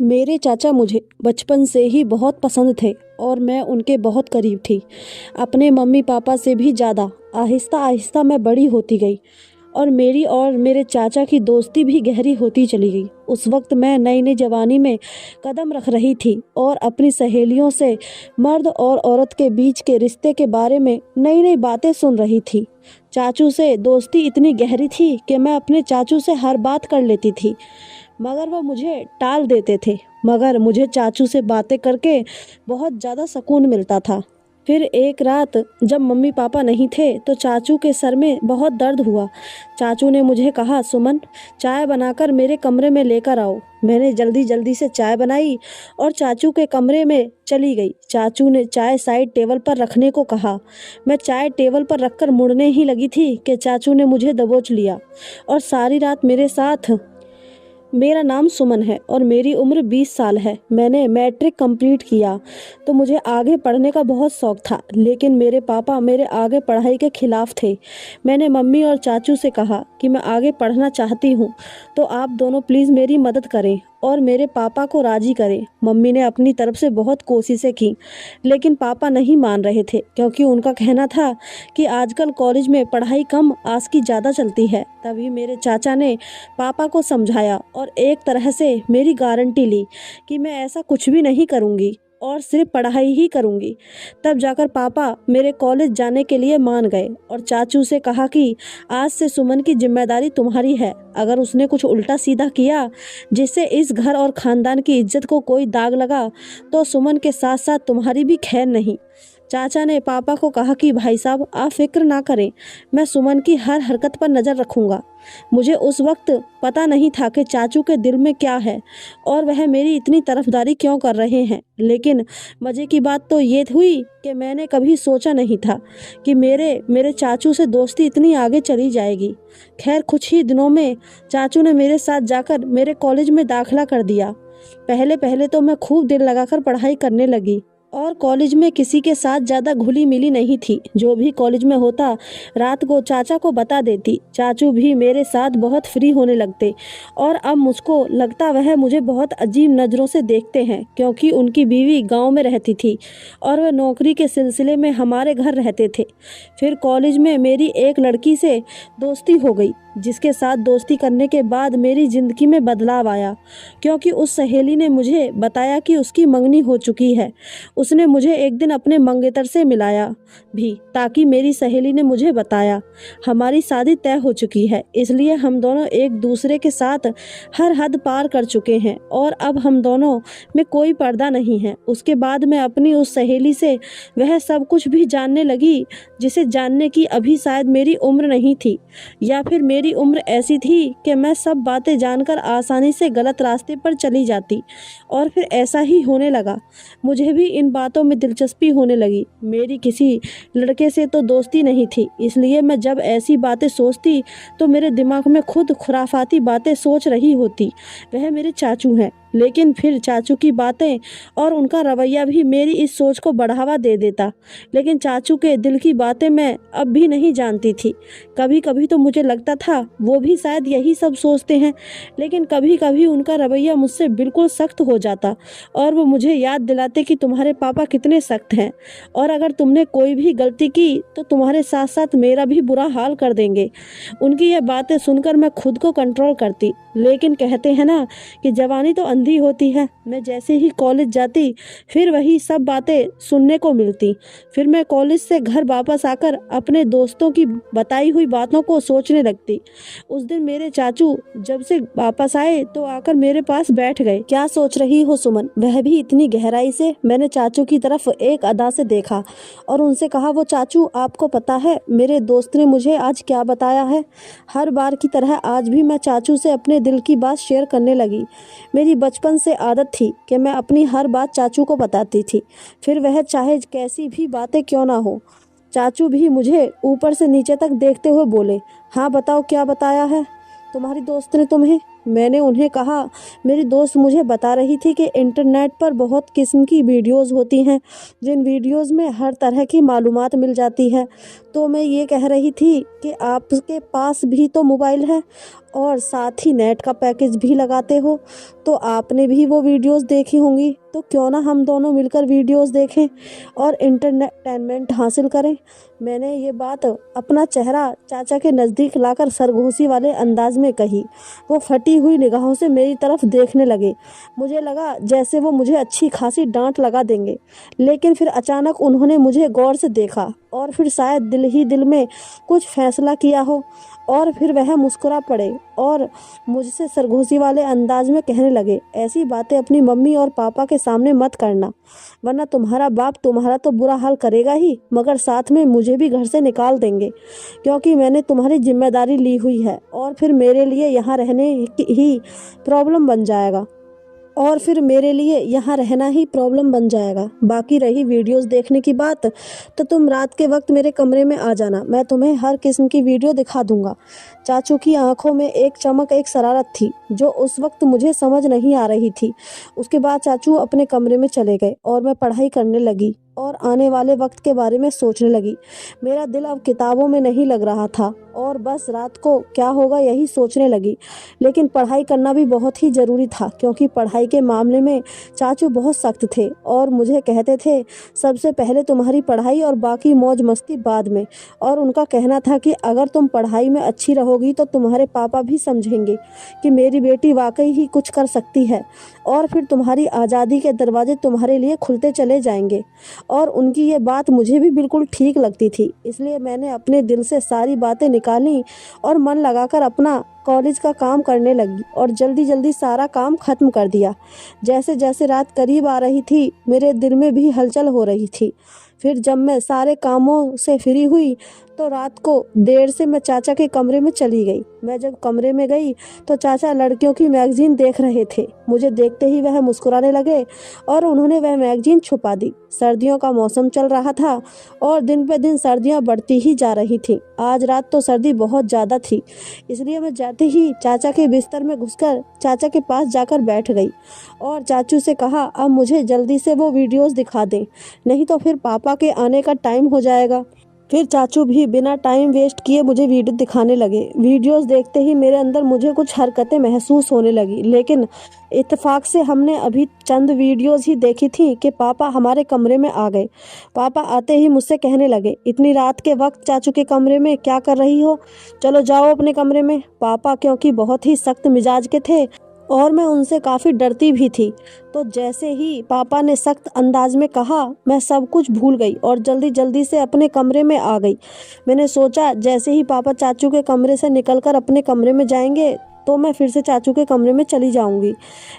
मेरे चाचा मुझे बचपन से ही बहुत पसंद थे और मैं उनके बहुत करीब थी। अपने मम्मी पापा से भी ज़्यादा। आहिस्ता आहिस्ता मैं बड़ी होती गई और मेरी और मेरे चाचा की दोस्ती भी गहरी होती चली गई। उस वक्त मैं नई नई जवानी में कदम रख रही थी और अपनी सहेलियों से मर्द और औरत के बीच के रिश्ते के बारे में नई नई बातें सुन रही थी। चाचू से दोस्ती इतनी गहरी थी कि मैं अपने चाचू से हर बात कर लेती थी, मगर वो मुझे टाल देते थे। मगर मुझे चाचू से बातें करके बहुत ज़्यादा सुकून मिलता था। फिर एक रात जब मम्मी पापा नहीं थे तो चाचू के सर में बहुत दर्द हुआ। चाचू ने मुझे कहा, सुमन, चाय बनाकर मेरे कमरे में लेकर आओ। मैंने जल्दी जल्दी से चाय बनाई और चाचू के कमरे में चली गई। चाचू ने चाय साइड टेबल पर रखने को कहा। मैं चाय टेबल पर रखकर मुड़ने ही लगी थी कि चाचू ने मुझे दबोच लिया और सारी रात मेरे साथ। मेरा नाम सुमन है और मेरी उम्र 20 साल है। मैंने मैट्रिक कंप्लीट किया तो मुझे आगे पढ़ने का बहुत शौक था, लेकिन मेरे पापा मेरे आगे पढ़ाई के खिलाफ थे। मैंने मम्मी और चाचू से कहा कि मैं आगे पढ़ना चाहती हूँ, तो आप दोनों प्लीज़ मेरी मदद करें और मेरे पापा को राज़ी करें। मम्मी ने अपनी तरफ से बहुत कोशिशें की, लेकिन पापा नहीं मान रहे थे, क्योंकि उनका कहना था कि आजकल कॉलेज में पढ़ाई कम, आस की ज़्यादा चलती है। तभी मेरे चाचा ने पापा को समझाया और एक तरह से मेरी गारंटी ली कि मैं ऐसा कुछ भी नहीं करूँगी और सिर्फ पढ़ाई ही करूँगी। तब जाकर पापा मेरे कॉलेज जाने के लिए मान गए और चाचू से कहा कि आज से सुमन की जिम्मेदारी तुम्हारी है। अगर उसने कुछ उल्टा सीधा किया जिससे इस घर और ख़ानदान की इज्जत को कोई दाग लगा तो सुमन के साथ साथ तुम्हारी भी खैर नहीं। चाचा ने पापा को कहा कि भाई साहब, आप फिक्र ना करें, मैं सुमन की हर हरकत पर नज़र रखूँगा। मुझे उस वक्त पता नहीं था कि चाचू के दिल में क्या है और वह मेरी इतनी तरफदारी क्यों कर रहे हैं। लेकिन मज़े की बात तो ये हुई कि मैंने कभी सोचा नहीं था कि मेरे चाचू से दोस्ती इतनी आगे चली जाएगी। खैर, कुछ ही दिनों में चाचू ने मेरे साथ जाकर मेरे कॉलेज में दाखिला कर दिया। पहले पहले तो मैं खूब दिल लगाकर पढ़ाई करने लगी और कॉलेज में किसी के साथ ज़्यादा घुली मिली नहीं थी। जो भी कॉलेज में होता रात को चाचा को बता देती। चाचू भी मेरे साथ बहुत फ्री होने लगते और अब मुझको लगता वह मुझे बहुत अजीब नज़रों से देखते हैं, क्योंकि उनकी बीवी गांव में रहती थी और वह नौकरी के सिलसिले में हमारे घर रहते थे। फिर कॉलेज में मेरी एक लड़की से दोस्ती हो गई, जिसके साथ दोस्ती करने के बाद मेरी ज़िंदगी में बदलाव आया, क्योंकि उस सहेली ने मुझे बताया कि उसकी मंगनी हो चुकी है। उसने मुझे एक दिन अपने मंगेतर से मिलाया भी, ताकि मेरी सहेली ने मुझे बताया हमारी शादी तय हो चुकी है। इसलिए हम दोनों एक दूसरे के साथ हर हद पार कर चुके हैं और अब हम दोनों में कोई पर्दा नहीं है। उसके बाद मैं अपनी उस सहेली से वह सब कुछ भी जानने लगी जिसे जानने की अभी शायद मेरी उम्र नहीं थी, या फिर मेरी उम्र ऐसी थी कि मैं सब बातें जानकर आसानी से गलत रास्ते पर चली जाती। और फिर ऐसा ही होने लगा। मुझे भी इन बातों में दिलचस्पी होने लगी। मेरी किसी लड़के से तो दोस्ती नहीं थी, इसलिए मैं जब ऐसी बातें सोचती तो मेरे दिमाग में खुद खुराफाती बातें सोच रही होती। वह मेरे चाचू हैं, लेकिन फिर चाचू की बातें और उनका रवैया भी मेरी इस सोच को बढ़ावा दे देता। लेकिन चाचू के दिल की बातें मैं अब भी नहीं जानती थी। कभी कभी तो मुझे लगता था वो भी शायद यही सब सोचते हैं, लेकिन कभी कभी उनका रवैया मुझसे बिल्कुल सख्त हो जाता और वो मुझे याद दिलाते कि तुम्हारे पापा कितने सख्त हैं और अगर तुमने कोई भी गलती की तो तुम्हारे साथ साथ मेरा भी बुरा हाल कर देंगे। उनकी ये बातें सुनकर मैं खुद को कंट्रोल करती, लेकिन कहते हैं ना कि जवानी तो अंधी होती है। मैं जैसे ही कॉलेज जाती फिर वही सब बातें सुनने को मिलती। फिर मैं कॉलेज से घर वापस आकर अपने दोस्तों की बताई हुई बातों को सोचने लगती। उस दिन मेरे चाचू जब से वापस आए तो आकर मेरे पास बैठ गए। क्या सोच रही हो सुमन? वह भी इतनी गहराई से। मैंने चाचू की तरफ एक अदा से देखा और उनसे कहा, वो चाचू, आपको पता है मेरे दोस्त ने मुझे आज क्या बताया है? हर बार की तरह आज भी मैं चाचू से अपने दिल की बात शेयर करने लगी। मेरी बचपन से आदत थी कि मैं अपनी हर बात चाचू को बताती थी, फिर वह चाहे कैसी भी बातें क्यों ना हो। चाचू भी मुझे ऊपर से नीचे तक देखते हुए बोले, हाँ बताओ, क्या बताया है तुम्हारी दोस्त ने तुम्हें? मैंने उन्हें कहा, मेरी दोस्त मुझे बता रही थी कि इंटरनेट पर बहुत किस्म की वीडियोस होती हैं, जिन वीडियोस में हर तरह की मालूमात मिल जाती है। तो मैं ये कह रही थी कि आपके पास भी तो मोबाइल है और साथ ही नेट का पैकेज भी लगाते हो, तो आपने भी वो वीडियोस देखी होंगी। तो क्यों ना हम दोनों मिलकर वीडियोस देखें और इंटरटेनमेंट हासिल करें। मैंने ये बात अपना चेहरा चाचा के नज़दीक लाकर सरगोशी वाले अंदाज में कही। वो फटी हुई निगाहों से मेरी तरफ देखने लगे। मुझे लगा जैसे वो मुझे अच्छी खासी डांट लगा देंगे, लेकिन फिर अचानक उन्होंने मुझे गौर से देखा और फिर शायद दिल ही दिल में कुछ फैसला किया हो, और फिर वह मुस्कुरा पड़े और मुझसे सरगोशी वाले अंदाज में कहने लगे, ऐसी बातें अपनी मम्मी और पापा के सामने मत करना, वरना तुम्हारा बाप तुम्हारा तो बुरा हाल करेगा ही, मगर साथ में मुझे भी घर से निकाल देंगे, क्योंकि मैंने तुम्हारी जिम्मेदारी ली हुई है और फिर मेरे लिए यहाँ रहने ही प्रॉब्लम बन जाएगा। बाकी रही वीडियोस देखने की बात, तो तुम रात के वक्त मेरे कमरे में आ जाना, मैं तुम्हें हर किस्म की वीडियो दिखा दूंगा। चाचू की आंखों में एक चमक, एक शरारत थी जो उस वक्त मुझे समझ नहीं आ रही थी। उसके बाद चाचू अपने कमरे में चले गए और मैं पढ़ाई करने लगी और आने वाले वक्त के बारे में सोचने लगी। मेरा दिल अब किताबों में नहीं लग रहा था और बस रात को क्या होगा यही सोचने लगी। लेकिन पढ़ाई करना भी बहुत ही ज़रूरी था, क्योंकि पढ़ाई के मामले में चाचू बहुत सख्त थे और मुझे कहते थे सबसे पहले तुम्हारी पढ़ाई और बाकी मौज मस्ती बाद में। और उनका कहना था कि अगर तुम पढ़ाई में अच्छी रहोगी तो तुम्हारे पापा भी समझेंगे कि मेरी बेटी वाकई ही कुछ कर सकती है, और फिर तुम्हारी आज़ादी के दरवाजे तुम्हारे लिए खुलते चले जाएंगे। और उनकी ये बात मुझे भी बिल्कुल ठीक लगती थी, इसलिए मैंने अपने दिल से सारी बातें निकाली और मन लगाकर अपना कॉलेज का काम करने लगी और जल्दी जल्दी सारा काम ख़त्म कर दिया। जैसे जैसे रात करीब आ रही थी मेरे दिल में भी हलचल हो रही थी। फिर जब मैं सारे कामों से फ्री हुई तो रात को देर से मैं चाचा के कमरे में चली गई। मैं जब कमरे में गई तो चाचा लड़कियों की मैगजीन देख रहे थे। मुझे देखते ही वह मुस्कुराने लगे और उन्होंने वह मैगजीन छुपा दी। सर्दियों का मौसम चल रहा था और दिन पे दिन सर्दियां बढ़ती ही जा रही थीं। आज रात तो सर्दी बहुत ज़्यादा थी, इसलिए मैं जाते ही चाचा के बिस्तर में घुसकर चाचा के पास जाकर बैठ गई और चाचू से कहा, अब मुझे जल्दी से वो वीडियोस दिखा दें, नहीं तो फिर पापा के आने का टाइम हो जाएगा। फिर चाचू भी बिना टाइम वेस्ट किए मुझे वीडियो दिखाने लगे। वीडियोस देखते ही मेरे अंदर मुझे कुछ हरकतें महसूस होने लगी, लेकिन इत्तेफाक से हमने अभी चंद वीडियोस ही देखी थी कि पापा हमारे कमरे में आ गए। पापा आते ही मुझसे कहने लगे, इतनी रात के वक्त चाचू के कमरे में क्या कर रही हो, चलो जाओ अपने कमरे में। पापा क्योंकि बहुत ही सख्त मिजाज के थे और मैं उनसे काफ़ी डरती भी थी, तो जैसे ही पापा ने सख्त अंदाज में कहा मैं सब कुछ भूल गई और जल्दी जल्दी से अपने कमरे में आ गई। मैंने सोचा जैसे ही पापा चाचू के कमरे से निकलकर अपने कमरे में जाएंगे तो मैं फिर से चाचू के कमरे में चली जाऊंगी।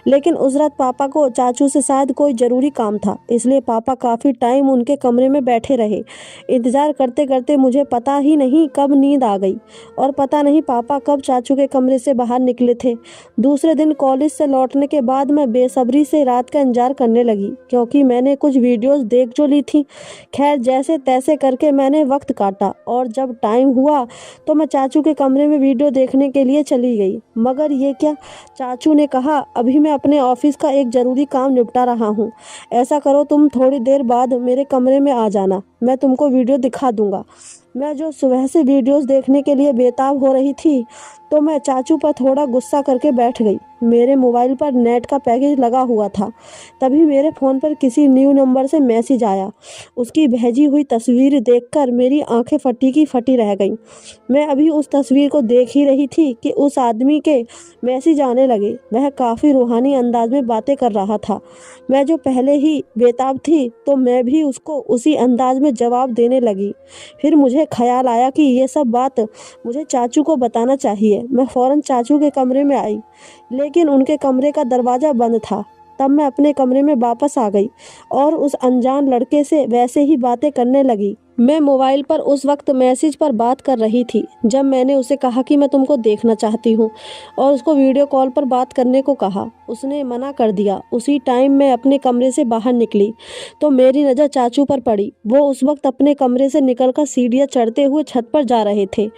लेकिन उस रात पापा को चाचू से शायद कोई ज़रूरी काम था, इसलिए पापा काफ़ी टाइम उनके कमरे में बैठे रहे। इंतज़ार करते करते मुझे पता ही नहीं कब नींद आ गई और पता नहीं पापा कब चाचू के कमरे से बाहर निकले थे। दूसरे दिन कॉलेज से लौटने के बाद मैं बेसब्री से रात का इंतजार करने लगी, क्योंकि मैंने कुछ वीडियोज़ देख जो ली थी। खैर जैसे तैसे करके मैंने वक्त काटा और जब टाइम हुआ तो मैं चाचू के कमरे में वीडियो देखने के लिए चली गई। मगर ये क्या, चाचू ने कहा अभी मैं अपने ऑफिस का एक ज़रूरी काम निपटा रहा हूँ, ऐसा करो तुम थोड़ी देर बाद मेरे कमरे में आ जाना, मैं तुमको वीडियो दिखा दूंगा। मैं जो सुबह से वीडियोस देखने के लिए बेताब हो रही थी, तो मैं चाचू पर थोड़ा गुस्सा करके बैठ गई। मेरे मोबाइल पर नेट का पैकेज लगा हुआ था। तभी मेरे फ़ोन पर किसी न्यू नंबर से मैसेज आया। उसकी भेजी हुई तस्वीर देखकर मेरी आंखें फटी की फटी रह गईं। मैं अभी उस तस्वीर को देख ही रही थी कि उस आदमी के मैसेज आने लगे। वह काफ़ी रूहानी अंदाज में बातें कर रहा था। मैं जो पहले ही बेताब थी, तो मैं भी उसको उसी अंदाज में जवाब देने लगी। फिर मुझे ख्याल आया कि ये सब बात मुझे चाचू को बताना चाहिए। मैं फ़ौरन चाचू के कमरे में आई, लेकिन उनके कमरे का दरवाज़ा बंद था। तब मैं अपने कमरे में वापस आ गई और उस अनजान लड़के से वैसे ही बातें करने लगी। मैं मोबाइल पर उस वक्त मैसेज पर बात कर रही थी जब मैंने उसे कहा कि मैं तुमको देखना चाहती हूँ और उसको वीडियो कॉल पर बात करने को कहा। उसने मना कर दिया। उसी टाइम मैं अपने कमरे से बाहर निकली तो मेरी नज़र चाचू पर पड़ी। वो उस वक्त अपने कमरे से निकलकर सीढ़ियाँ चढ़ते हुए छत पर जा रहे थे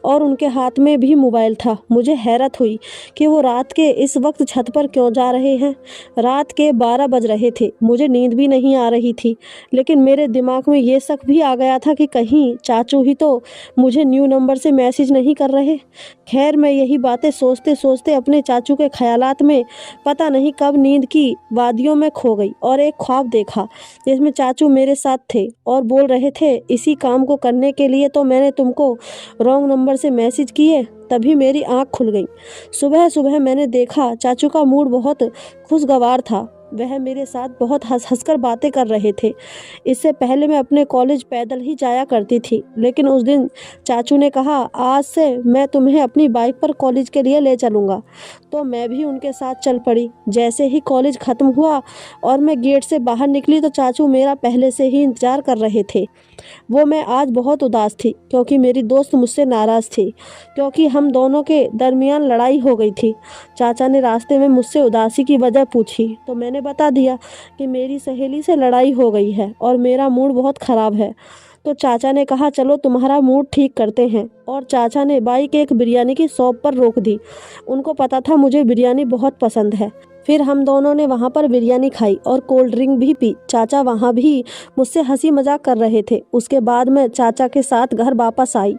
और उनके हाथ में भी मोबाइल था। मुझे हैरत हुई कि वो रात के इस वक्त छत पर क्यों जा रहे हैं। रात के 12 बज रहे थे। मुझे नींद भी नहीं आ रही थी, लेकिन मेरे दिमाग में ये शक भी आ गया गया था कि कहीं चाचू ही तो मुझे न्यू नंबर से मैसेज नहीं कर रहे। खैर मैं यही बातें सोचते सोचते अपने चाचू के ख्यालात में पता नहीं कब नींद की वादियों में खो गई और एक ख्वाब देखा जिसमें चाचू मेरे साथ थे और बोल रहे थे, इसी काम को करने के लिए तो मैंने तुमको रॉन्ग नंबर से मैसेज किए। तभी मेरी आंख खुल गई। सुबह सुबह मैंने देखा चाचू का मूड बहुत खुशगवार था। वह मेरे साथ बहुत हंस कर बातें कर रहे थे। इससे पहले मैं अपने कॉलेज पैदल ही जाया करती थी, लेकिन उस दिन चाचू ने कहा, आज से मैं तुम्हें अपनी बाइक पर कॉलेज के लिए ले चलूँगा। तो मैं भी उनके साथ चल पड़ी। जैसे ही कॉलेज ख़त्म हुआ और मैं गेट से बाहर निकली तो चाचू मेरा पहले से ही इंतज़ार कर रहे थे। वो मैं आज बहुत उदास थी क्योंकि मेरी दोस्त मुझसे नाराज़ थी, क्योंकि हम दोनों के दरमियान लड़ाई हो गई थी। चाचा ने रास्ते में मुझसे उदासी की वजह पूछी तो मैंने बता दिया कि मेरी सहेली से लड़ाई हो गई है और मेरा मूड बहुत ख़राब है। तो चाचा ने कहा, चलो तुम्हारा मूड ठीक करते हैं, और चाचा ने बाइक एक बिरयानी की शॉप पर रोक दी। उनको पता था मुझे बिरयानी बहुत पसंद है। फिर हम दोनों ने वहाँ पर बिरयानी खाई और कोल्ड ड्रिंक भी पी। चाचा वहाँ भी मुझसे हंसी मजाक कर रहे थे। उसके बाद मैं चाचा के साथ घर वापस आई।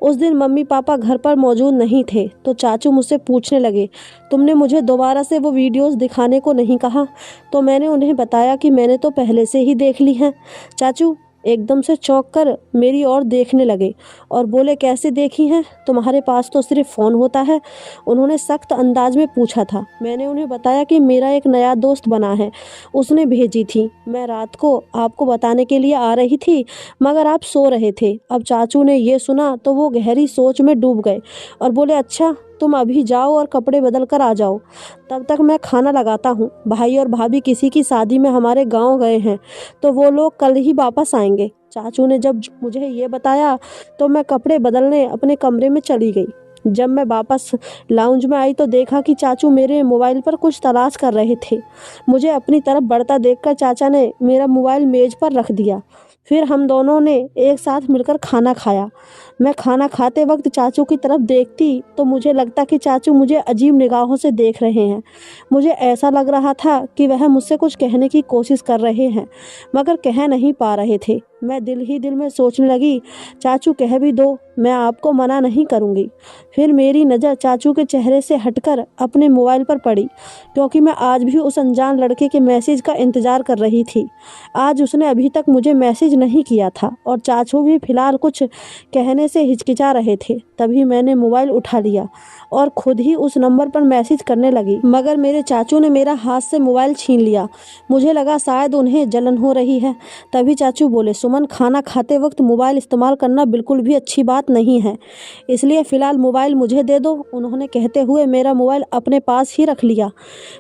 उस दिन मम्मी पापा घर पर मौजूद नहीं थे तो चाचू मुझसे पूछने लगे, तुमने मुझे दोबारा से वो वीडियोस दिखाने को नहीं कहा? तो मैंने उन्हें बताया कि मैंने तो पहले से ही देख ली हैं। चाचू एकदम से चौंक कर मेरी ओर देखने लगे और बोले, कैसे देखी हैं? तुम्हारे पास तो सिर्फ फ़ोन होता है। उन्होंने सख्त अंदाज में पूछा था। मैंने उन्हें बताया कि मेरा एक नया दोस्त बना है, उसने भेजी थी। मैं रात को आपको बताने के लिए आ रही थी मगर आप सो रहे थे। अब चाचू ने ये सुना तो वो गहरी सोच में डूब गए और बोले, अच्छा तुम अभी जाओ और कपड़े बदल कर आ जाओ, तब तक मैं खाना लगाता हूँ। भाई और भाभी किसी की शादी में हमारे गांव गए हैं तो वो लोग कल ही वापस आएंगे। चाचू ने जब मुझे ये बताया तो मैं कपड़े बदलने अपने कमरे में चली गई। जब मैं वापस लाउंज में आई तो देखा कि चाचू मेरे मोबाइल पर कुछ तलाश कर रहे थे। मुझे अपनी तरफ बढ़ता देखकर चाचा ने मेरा मोबाइल मेज पर रख दिया। फिर हम दोनों ने एक साथ मिलकर खाना खाया। मैं खाना खाते वक्त चाचू की तरफ देखती तो मुझे लगता कि चाचू मुझे अजीब निगाहों से देख रहे हैं। मुझे ऐसा लग रहा था कि वह मुझसे कुछ कहने की कोशिश कर रहे हैं मगर कह नहीं पा रहे थे। मैं दिल ही दिल में सोचने लगी, चाचू कह भी दो, मैं आपको मना नहीं करूँगी। फिर मेरी नज़र चाचू के चेहरे से हटकर अपने मोबाइल पर पड़ी, क्योंकि मैं आज भी उस अनजान लड़के के मैसेज का इंतज़ार कर रही थी। आज उसने अभी तक मुझे मैसेज नहीं किया था और चाचू भी फिलहाल कुछ कहने से हिचकिचा रहे थे। तभी मैंने मोबाइल उठा लिया और खुद ही उस नंबर पर मैसेज करने लगी, मगर मेरे चाचू ने मेरा हाथ से मोबाइल छीन लिया। मुझे लगा शायद उन्हें जलन हो रही है। तभी चाचू बोले, सुमन, खाना खाते वक्त मोबाइल इस्तेमाल करना बिल्कुल भी अच्छी बात नहीं है, इसलिए फ़िलहाल मोबाइल मुझे दे दो। उन्होंने कहते हुए मेरा मोबाइल अपने पास ही रख लिया।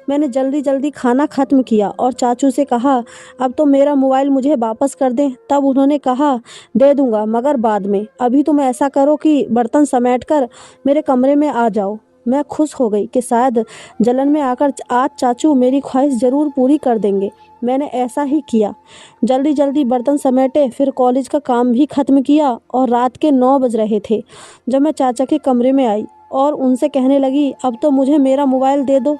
मैंने जल्दी जल्दी खाना ख़त्म किया और चाचू से कहा, अब तो मेरा मोबाइल मुझे वापस कर दें। तब उन्होंने कहा, दे दूँगा मगर बाद में, अभी तुम ऐसा करो कि बर्तन समेट कर मेरे कमरे में आ जाओ। मैं खुश हो गई कि शायद जलन में आकर आज चाचू मेरी ख्वाहिश ज़रूर पूरी कर देंगे। मैंने ऐसा ही किया। जल्दी जल्दी बर्तन समेटे, फिर कॉलेज का काम भी ख़त्म किया और रात के 9 बज रहे थे जब मैं चाचा के कमरे में आई और उनसे कहने लगी, अब तो मुझे मेरा मोबाइल दे दो,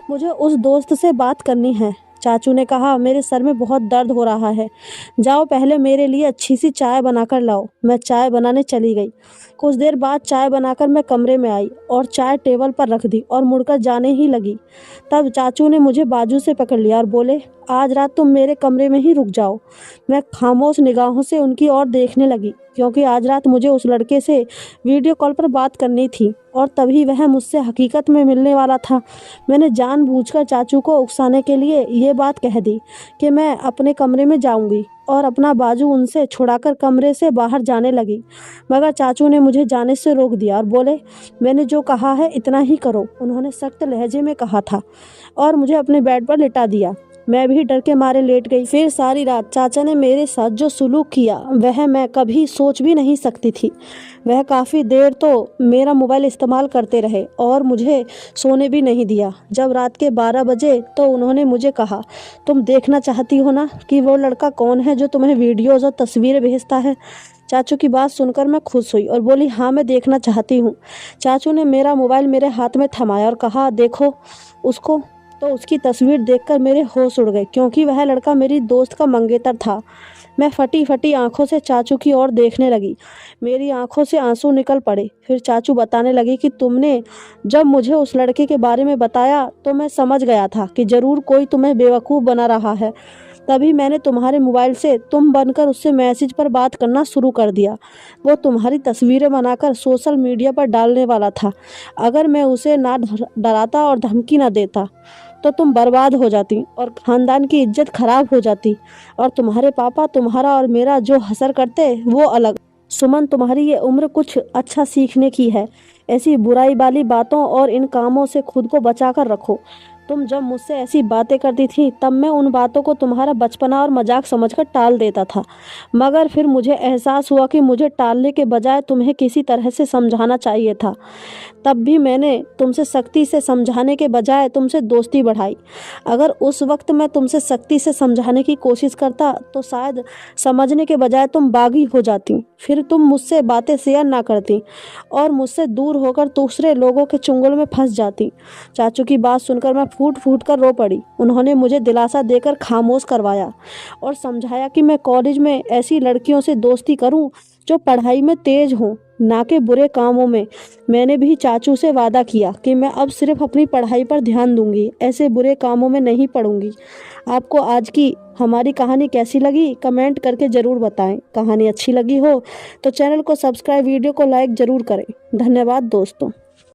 मुझे उस दोस्त से बात करनी है। चाचू ने कहा, मेरे सर में बहुत दर्द हो रहा है, जाओ पहले मेरे लिए अच्छी सी चाय बनाकर लाओ। मैं चाय बनाने चली गई। कुछ देर बाद चाय बनाकर मैं कमरे में आई और चाय टेबल पर रख दी और मुड़कर जाने ही लगी। तब चाचू ने मुझे बाजू से पकड़ लिया और बोले, आज रात तुम मेरे कमरे में ही रुक जाओ। मैं खामोश निगाहों से उनकी ओर देखने लगी, क्योंकि आज रात मुझे उस लड़के से वीडियो कॉल पर बात करनी थी और तभी वह मुझसे हकीकत में मिलने वाला था। मैंने जानबूझकर चाचू को उकसाने के लिए ये बात कह दी कि मैं अपने कमरे में जाऊंगी और अपना बाजू उनसे छुड़ाकर कमरे से बाहर जाने लगी, मगर चाचू ने मुझे जाने से रोक दिया और बोले, मैंने जो कहा है इतना ही करो। उन्होंने सख्त लहजे में कहा था और मुझे अपने बेड पर लिटा दिया। मैं भी डर के मारे लेट गई। फिर सारी रात चाचा ने मेरे साथ जो सुलूक किया वह मैं कभी सोच भी नहीं सकती थी। वह काफ़ी देर तो मेरा मोबाइल इस्तेमाल करते रहे और मुझे सोने भी नहीं दिया। जब रात के 12 बजे तो उन्होंने मुझे कहा, तुम देखना चाहती हो ना कि वो लड़का कौन है जो तुम्हें वीडियोज़ और तस्वीरें भेजता है? चाचू की बात सुनकर मैं खुश हुई और बोली, हाँ मैं देखना चाहती हूँ। चाचू ने मेरा मोबाइल मेरे हाथ में थमाया और कहा, देखो उसको। तो उसकी तस्वीर देखकर मेरे होश उड़ गए, क्योंकि वह लड़का मेरी दोस्त का मंगेतर था। मैं फटी फटी आंखों से चाचू की ओर देखने लगी। मेरी आंखों से आंसू निकल पड़े। फिर चाचू बताने लगे कि तुमने जब मुझे उस लड़के के बारे में बताया तो मैं समझ गया था कि ज़रूर कोई तुम्हें बेवकूफ़ बना रहा है। तभी मैंने तुम्हारे मोबाइल से तुम बनकर उससे मैसेज पर बात करना शुरू कर दिया। वो तुम्हारी तस्वीरें बनाकर सोशल मीडिया पर डालने वाला था। अगर मैं उसे ना डराता और धमकी ना देता तो तुम बर्बाद हो जाती और ख़ानदान की इज्जत खराब हो जाती, और तुम्हारे पापा तुम्हारा और मेरा जो हसर करते वो अलग। सुमन, तुम्हारी ये उम्र कुछ अच्छा सीखने की है। ऐसी बुराई वाली बातों और इन कामों से खुद को बचा कर रखो। तुम जब मुझसे ऐसी बातें करती थी तब मैं उन बातों को तुम्हारा बचपना और मजाक समझकर टाल देता था, मगर फिर मुझे एहसास हुआ कि मुझे टालने के बजाय तुम्हें किसी तरह से समझाना चाहिए था। तब भी मैंने तुमसे सख्ती से समझाने के बजाय तुमसे दोस्ती बढ़ाई। अगर उस वक्त मैं तुमसे सख्ती से समझाने की कोशिश करता तो शायद समझने के बजाय तुम बागी हो जाती। फिर तुम मुझसे बातें शेयर ना करती और मुझसे दूर होकर दूसरे लोगों के चुंगल में फंस जाती। चाचू की बात सुनकर मैं फूट फूट कर रो पड़ी। उन्होंने मुझे दिलासा देकर खामोश करवाया और समझाया कि मैं कॉलेज में ऐसी लड़कियों से दोस्ती करूं जो पढ़ाई में तेज हों, ना कि बुरे कामों में। मैंने भी चाचू से वादा किया कि मैं अब सिर्फ अपनी पढ़ाई पर ध्यान दूंगी, ऐसे बुरे कामों में नहीं पड़ूंगी। आपको आज की हमारी कहानी कैसी लगी कमेंट करके ज़रूर बताएं। कहानी अच्छी लगी हो तो चैनल को सब्सक्राइब, वीडियो को लाइक ज़रूर करें। धन्यवाद दोस्तों।